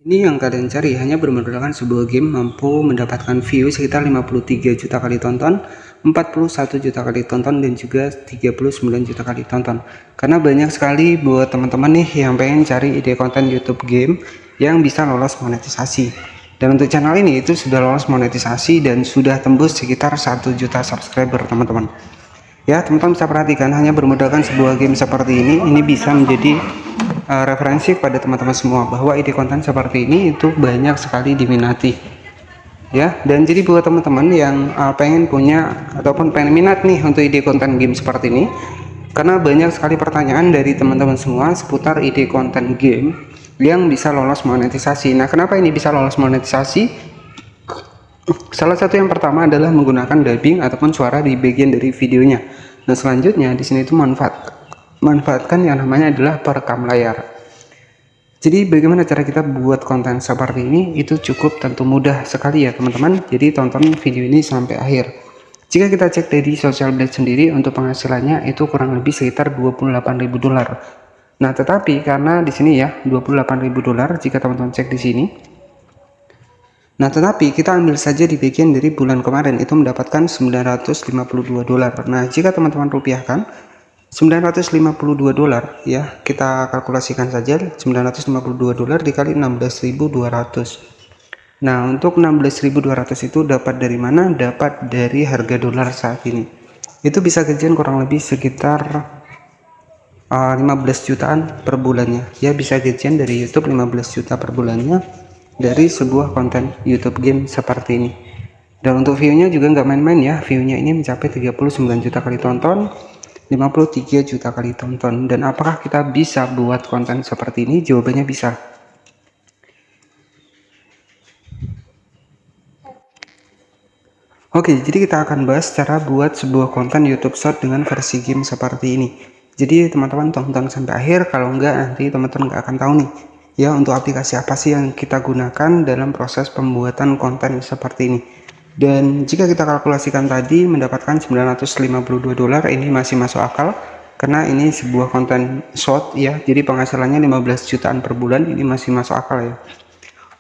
Ini yang kalian cari hanya bermodalkan sebuah game mampu mendapatkan view sekitar 53 juta kali tonton, 41 juta kali tonton, dan juga 39 juta kali tonton. Karena banyak sekali buat teman-teman nih yang pengen cari ide konten YouTube game yang bisa lolos monetisasi. Dan untuk channel ini itu sudah lolos monetisasi dan sudah tembus sekitar 1 juta subscriber teman-teman. Ya, teman-teman bisa perhatikan hanya bermodalkan sebuah game seperti ini bisa menjadi referensi kepada teman-teman semua bahwa ide konten seperti ini itu banyak sekali diminati. Ya, dan jadi buat teman-teman yang pengen punya ataupun pengen minat nih untuk ide konten game seperti ini, karena banyak sekali pertanyaan dari teman-teman semua seputar ide konten game yang bisa lolos monetisasi. Nah, kenapa ini bisa lolos monetisasi? Salah satu yang pertama adalah menggunakan dubbing ataupun suara di bagian dari videonya. Nah, selanjutnya di sini itu manfaatkan yang namanya adalah perekam layar. Jadi bagaimana cara kita buat konten seperti ini? Itu cukup tentu mudah sekali ya teman-teman. Jadi tonton video ini sampai akhir. Jika kita cek dari Social Blade sendiri untuk penghasilannya itu kurang lebih sekitar 28.000 dolar. Nah, tetapi karena di sini ya 28.000 dolar jika teman-teman cek di sini. Nah, tetapi kita ambil saja di bagian dari bulan kemarin itu mendapatkan 952 dolar. Nah, jika teman-teman rupiahkan 952 dolar ya, kita kalkulasikan saja 952 dolar dikali 16.200. Nah, untuk 16.200 itu dapat dari mana? Dapat dari harga dolar saat ini. Itu bisa gajian kurang lebih sekitar 15 jutaan per bulannya. Ya, bisa gajian dari YouTube 15 juta per bulannya dari sebuah konten YouTube game seperti ini. Dan untuk view-nya juga nggak main-main ya, view-nya ini mencapai 39 juta kali tonton, 53 juta kali tonton. Dan apakah kita bisa buat konten seperti ini? Jawabannya bisa. Oke, jadi kita akan bahas cara buat sebuah konten YouTube Short dengan versi game seperti ini. Jadi teman-teman tonton sampai akhir, kalau enggak nanti teman-teman nggak akan tahu nih ya untuk aplikasi apa sih yang kita gunakan dalam proses pembuatan konten seperti ini. Dan jika kita kalkulasikan tadi mendapatkan 952 dolar, ini masih masuk akal karena ini sebuah konten short ya, jadi penghasilannya 15 jutaan per bulan, ini masih masuk akal ya.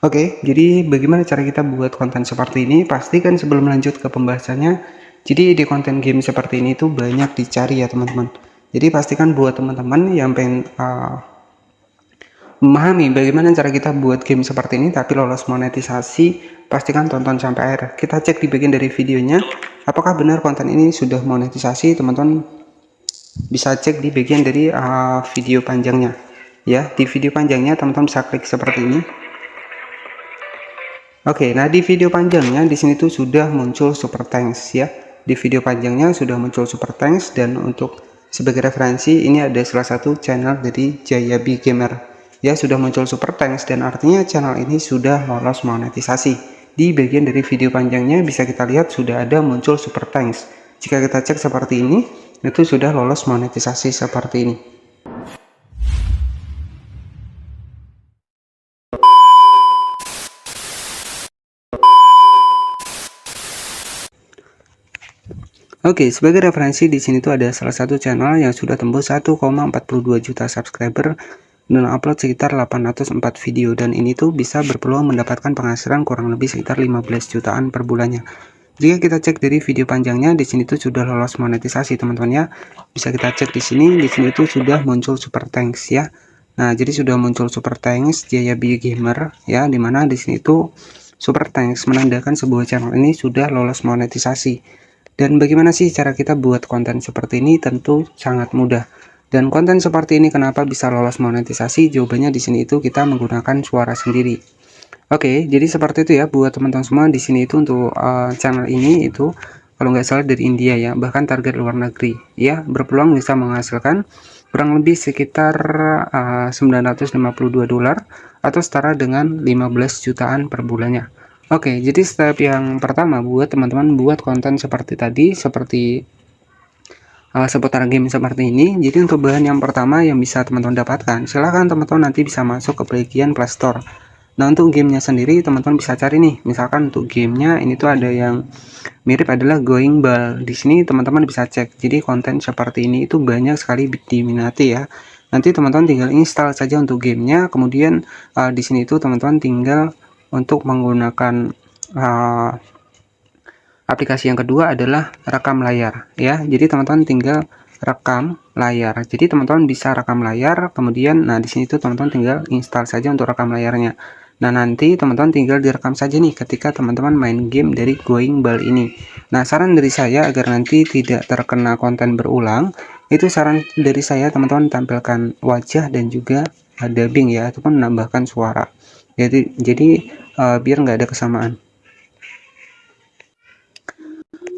Oke, jadi bagaimana cara kita buat konten seperti ini? Pastikan sebelum lanjut ke pembahasannya, jadi di konten game seperti ini tuh banyak dicari ya teman-teman. Jadi pastikan buat teman-teman yang pengen memahami bagaimana cara kita buat game seperti ini tapi lolos monetisasi, pastikan tonton sampai akhir. Kita cek di bagian dari videonya, apakah benar konten ini sudah monetisasi. Teman-teman bisa cek di bagian dari video panjangnya. Ya, di video panjangnya teman-teman bisa klik seperti ini. Oke, nah di video panjangnya di sini tuh sudah muncul super thanks ya. Di video panjangnya sudah muncul super thanks, dan untuk sebagai referensi ini ada salah satu channel dari Jayabi Gamer. Ya, sudah muncul super thanks dan artinya channel ini sudah lolos monetisasi. Di bagian dari video panjangnya bisa kita lihat sudah ada muncul super thanks. Jika kita cek seperti ini, itu sudah lolos monetisasi seperti ini. Oke, sebagai referensi di sini tuh ada salah satu channel yang sudah tembus 1,42 juta subscriber dan upload sekitar 804 video, dan ini tuh bisa berpeluang mendapatkan penghasilan kurang lebih sekitar 15 jutaan per bulannya. Jika kita cek dari video panjangnya di sini tuh sudah lolos monetisasi teman-teman ya. Bisa kita cek di sini tuh sudah muncul super thanks ya. Nah, jadi sudah muncul super thanks Jayabi Gamer ya, dimana di sini tuh super thanks menandakan sebuah channel ini sudah lolos monetisasi. Dan bagaimana sih cara kita buat konten seperti ini? Tentu sangat mudah. Dan konten seperti ini kenapa bisa lolos monetisasi? Jawabannya di sini itu kita menggunakan suara sendiri. Oke, jadi seperti itu ya buat teman-teman semua. Di sini itu untuk channel ini itu kalau nggak salah dari India ya, bahkan target luar negeri ya, berpeluang bisa menghasilkan kurang lebih sekitar 952 dolar atau setara dengan 15 jutaan per bulannya. Oke, jadi step yang pertama buat teman-teman buat konten seperti tadi, seperti seputar game seperti ini. Jadi untuk bahan yang pertama yang bisa teman-teman dapatkan, silahkan teman-teman nanti bisa masuk ke bagian Play Store. Nah, untuk gamenya sendiri teman-teman bisa cari nih, misalkan untuk gamenya ini tuh ada yang mirip adalah Going Ball. Di sini teman-teman bisa cek. Jadi konten seperti ini itu banyak sekali diminati ya. Nanti teman-teman tinggal install saja untuk gamenya. Kemudian di sini itu teman-teman tinggal untuk menggunakan aplikasi yang kedua adalah rekam layar ya. Jadi teman-teman tinggal rekam layar. Jadi teman-teman bisa rekam layar, kemudian di sini tuh teman-teman tinggal install saja untuk rekam layarnya. Nah, nanti teman-teman tinggal direkam saja nih ketika teman-teman main game dari Going Ball ini. Nah, saran dari saya agar nanti tidak terkena konten berulang, itu saran dari saya teman-teman tampilkan wajah dan juga dubbing ya, ataupun menambahkan suara. Jadi biar nggak ada kesamaan.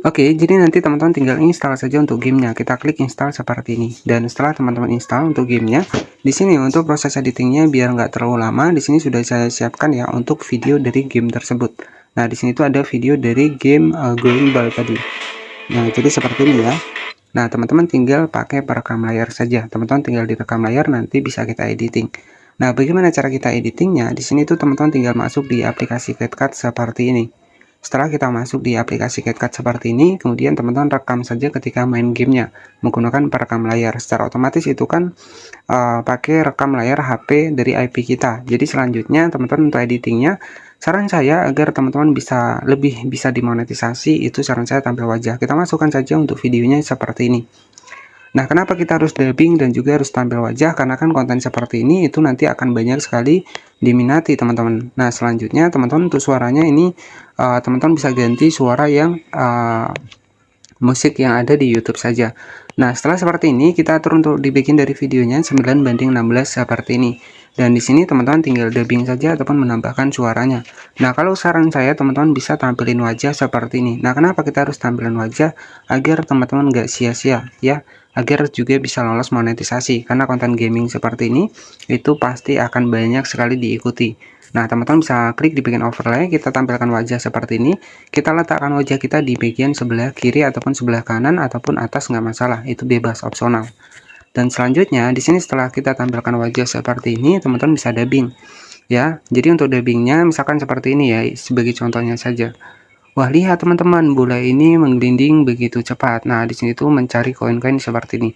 Oke, jadi nanti teman-teman tinggal install saja untuk gamenya. Kita klik install seperti ini. Dan setelah teman-teman install untuk gamenya, di sini untuk proses editingnya biar nggak terlalu lama, di sini sudah saya siapkan ya untuk video dari game tersebut. Nah, di sini tuh ada video dari game Going Ball tadi. Nah, jadi seperti ini ya. Nah, teman-teman tinggal pakai perekam layar saja. Teman-teman tinggal direkam layar, nanti bisa kita editing. Nah, bagaimana cara kita editingnya? Di sini tuh teman-teman tinggal masuk di aplikasi CapCut seperti ini. Setelah kita masuk di aplikasi CapCut seperti ini, kemudian teman-teman rekam saja ketika main gamenya menggunakan perekam layar. Secara otomatis itu kan pakai rekam layar HP dari IP kita. Jadi selanjutnya teman-teman untuk editingnya, saran saya agar teman-teman lebih bisa dimonetisasi, itu saran saya tampil wajah. Kita masukkan saja untuk videonya seperti ini. Nah, kenapa kita harus dubbing dan juga harus tampil wajah? Karena kan konten seperti ini itu nanti akan banyak sekali diminati teman-teman. Nah, selanjutnya teman-teman untuk suaranya ini teman-teman bisa ganti suara yang musik yang ada di YouTube saja. Nah, setelah seperti ini kita atur untuk dibikin dari videonya 9:16 seperti ini. Dan di sini teman-teman tinggal dubbing saja ataupun menambahkan suaranya. Nah, kalau saran saya teman-teman bisa tampilin wajah seperti ini. Nah, kenapa kita harus tampilin wajah? Agar teman-teman nggak sia-sia ya, agar juga bisa lolos monetisasi. Karena konten gaming seperti ini itu pasti akan banyak sekali diikuti. Nah, teman-teman bisa klik di bagian overlay, kita tampilkan wajah seperti ini. Kita letakkan wajah kita di bagian sebelah kiri ataupun sebelah kanan ataupun atas, nggak masalah, itu bebas opsional. Dan selanjutnya di sini setelah kita tampilkan wajah seperti ini, teman-teman bisa dubbing ya. Jadi untuk dubbingnya misalkan seperti ini ya, sebagai contohnya saja. Wah, lihat teman-teman, bola ini menggelinding begitu cepat. Nah, di sini tuh mencari koin-koin seperti ini.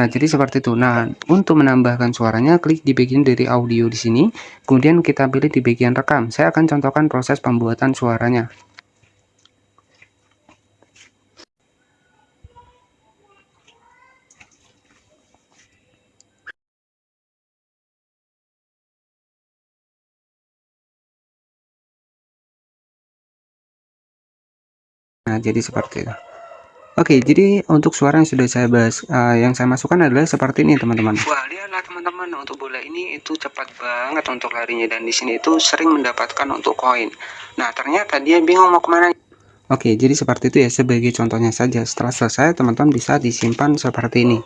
Nah, jadi seperti itu. Nah, untuk menambahkan suaranya, klik di bagian dari audio di sini, kemudian kita pilih di bagian rekam. Saya akan contohkan proses pembuatan suaranya. Nah, jadi seperti itu. Oke, jadi untuk suara yang sudah saya bahas, yang saya masukkan adalah seperti ini, teman-teman. Wah, lihatlah teman-teman, untuk bola ini itu cepat banget untuk larinya, dan di sini itu sering mendapatkan untuk koin. Nah, ternyata dia bingung mau kemana. Oke, jadi seperti itu ya, sebagai contohnya saja. Setelah selesai, teman-teman bisa disimpan seperti ini.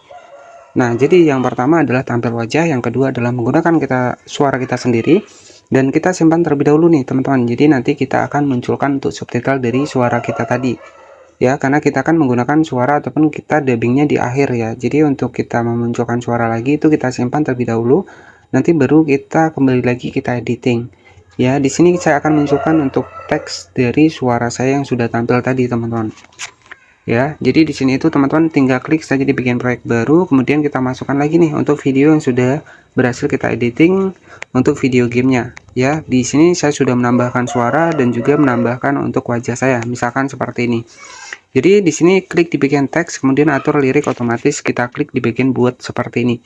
Nah, jadi yang pertama adalah tampil wajah, yang kedua adalah menggunakan suara kita sendiri, dan kita simpan terlebih dahulu nih, teman-teman. Jadi nanti kita akan munculkan untuk subtitle dari suara kita tadi. Ya, karena kita akan menggunakan suara ataupun kita dubbingnya di akhir ya. Jadi untuk kita memunculkan suara lagi itu kita simpan terlebih dahulu, nanti baru kita kembali lagi kita editing. Ya, di sini saya akan munculkan untuk teks dari suara saya yang sudah tampil tadi, teman-teman. Ya, jadi di sini itu teman-teman tinggal klik saja di bagian proyek baru, kemudian kita masukkan lagi nih untuk video yang sudah berhasil kita editing untuk video gamenya. Ya, di sini saya sudah menambahkan suara dan juga menambahkan untuk wajah saya, misalkan seperti ini. Jadi di sini klik di bagian teks, kemudian atur lirik, otomatis kita klik di bagian buat seperti ini.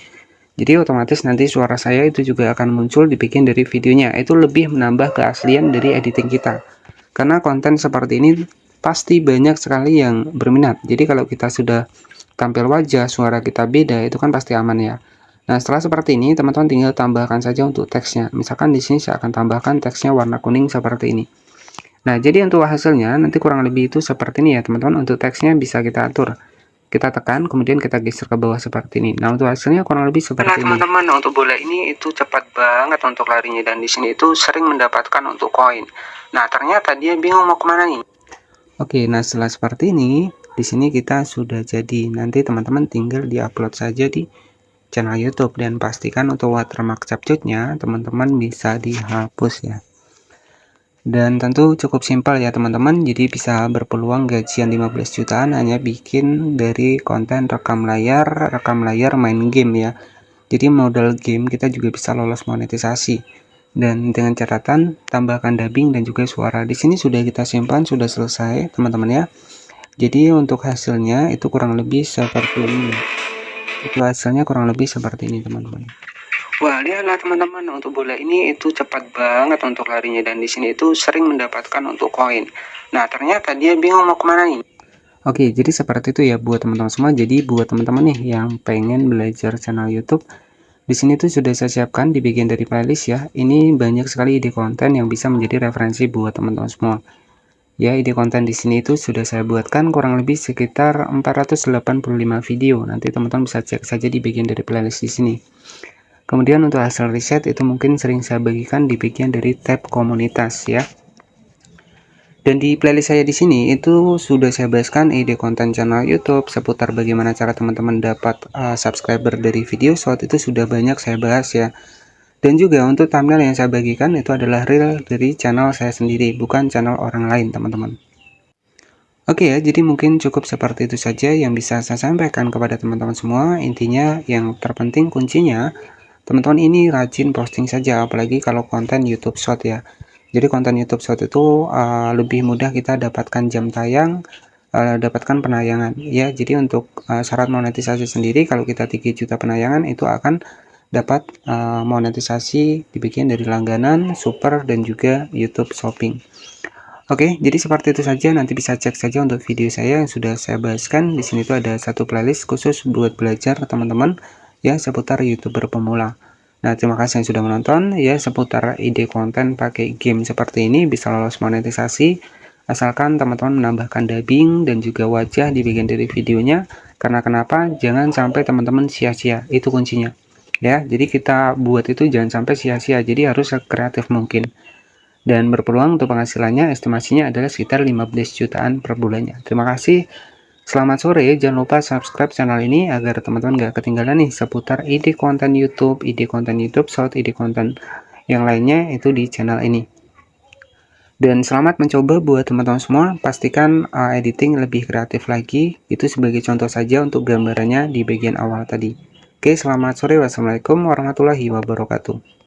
Jadi otomatis nanti suara saya itu juga akan muncul di bagian dari videonya. Itu lebih menambah keaslian dari editing kita. Karena konten seperti ini pasti banyak sekali yang berminat. Jadi kalau kita sudah tampil wajah, suara kita beda, itu kan pasti aman ya. Nah, setelah seperti ini, teman-teman tinggal tambahkan saja untuk teksnya. Misalkan di sini saya akan tambahkan teksnya warna kuning seperti ini. Nah, jadi untuk hasilnya nanti kurang lebih itu seperti ini ya, teman-teman. Untuk teksnya bisa kita atur. Kita tekan, kemudian kita geser ke bawah seperti ini. Nah, untuk hasilnya kurang lebih seperti ini. Nah, teman-teman, untuk bola ini itu cepat banget untuk larinya, dan di sini itu sering mendapatkan untuk koin. Nah, ternyata dia bingung mau kemana nih. Oke, nah setelah seperti ini, di sini kita sudah jadi. Nanti teman-teman tinggal diupload saja di channel YouTube, dan pastikan untuk watermark capcutnya teman-teman bisa dihapus ya. Dan tentu cukup simpel ya teman-teman, jadi bisa berpeluang gajian 15 jutaan hanya bikin dari konten rekam layar main game ya. Jadi modal game kita juga bisa lolos monetisasi. Dan dengan catatan tambahkan dubbing dan juga suara. Di sini sudah kita simpan, sudah selesai teman-teman ya. Jadi untuk hasilnya itu kurang lebih seperti ini. Itu hasilnya kurang lebih seperti ini teman-teman. Wah, lihatlah teman-teman, untuk bola ini itu cepat banget untuk larinya, dan di sini itu sering mendapatkan untuk koin. Nah, ternyata dia bingung mau kemana nih. Oke, jadi seperti itu ya buat teman-teman semua. Jadi buat teman-teman nih yang pengen belajar channel YouTube, di sini tuh sudah saya siapkan di bagian dari playlist ya. Ini banyak sekali ide konten yang bisa menjadi referensi buat teman-teman semua. Ya, ide konten di sini itu sudah saya buatkan kurang lebih sekitar 485 video. Nanti teman-teman bisa cek saja di bagian dari playlist di sini. Kemudian untuk hasil riset itu mungkin sering saya bagikan di bagian dari tab komunitas ya. Dan di playlist saya di sini itu sudah saya bahaskan ide konten channel YouTube seputar bagaimana cara teman-teman dapat subscriber dari video short, itu sudah banyak saya bahas ya. Dan juga untuk thumbnail yang saya bagikan itu adalah real dari channel saya sendiri, bukan channel orang lain teman-teman. Oke ya, jadi mungkin cukup seperti itu saja yang bisa saya sampaikan kepada teman-teman semua. Intinya yang terpenting kuncinya teman-teman ini rajin posting saja, apalagi kalau konten YouTube Short ya. Jadi konten YouTube Short itu lebih mudah kita dapatkan jam tayang, dapatkan penayangan ya. Jadi untuk syarat monetisasi sendiri, kalau kita 3 juta penayangan itu akan dapat monetisasi di bagian dari langganan, super, dan juga YouTube Shopping. Oke, jadi seperti itu saja. Nanti bisa cek saja untuk video saya yang sudah saya bahaskan. Di sini tuh ada satu playlist khusus buat belajar teman-teman ya seputar YouTuber pemula. Nah, terima kasih yang sudah menonton ya, seputar ide konten pakai game seperti ini bisa lolos monetisasi asalkan teman-teman menambahkan dubbing dan juga wajah di bagian dari videonya. Karena kenapa? Jangan sampai teman-teman sia-sia, itu kuncinya. Ya, jadi kita buat itu jangan sampai sia-sia. Jadi harus sekreatif mungkin. Dan berpeluang untuk penghasilannya estimasinya adalah sekitar 15 jutaan per bulannya. Terima kasih. Selamat sore, jangan lupa subscribe channel ini agar teman-teman gak ketinggalan nih seputar ide konten YouTube Short, ide konten yang lainnya itu di channel ini. Dan selamat mencoba buat teman-teman semua, pastikan editing lebih kreatif lagi, itu sebagai contoh saja untuk gambarannya di bagian awal tadi. Oke, selamat sore, wassalamualaikum warahmatullahi wabarakatuh.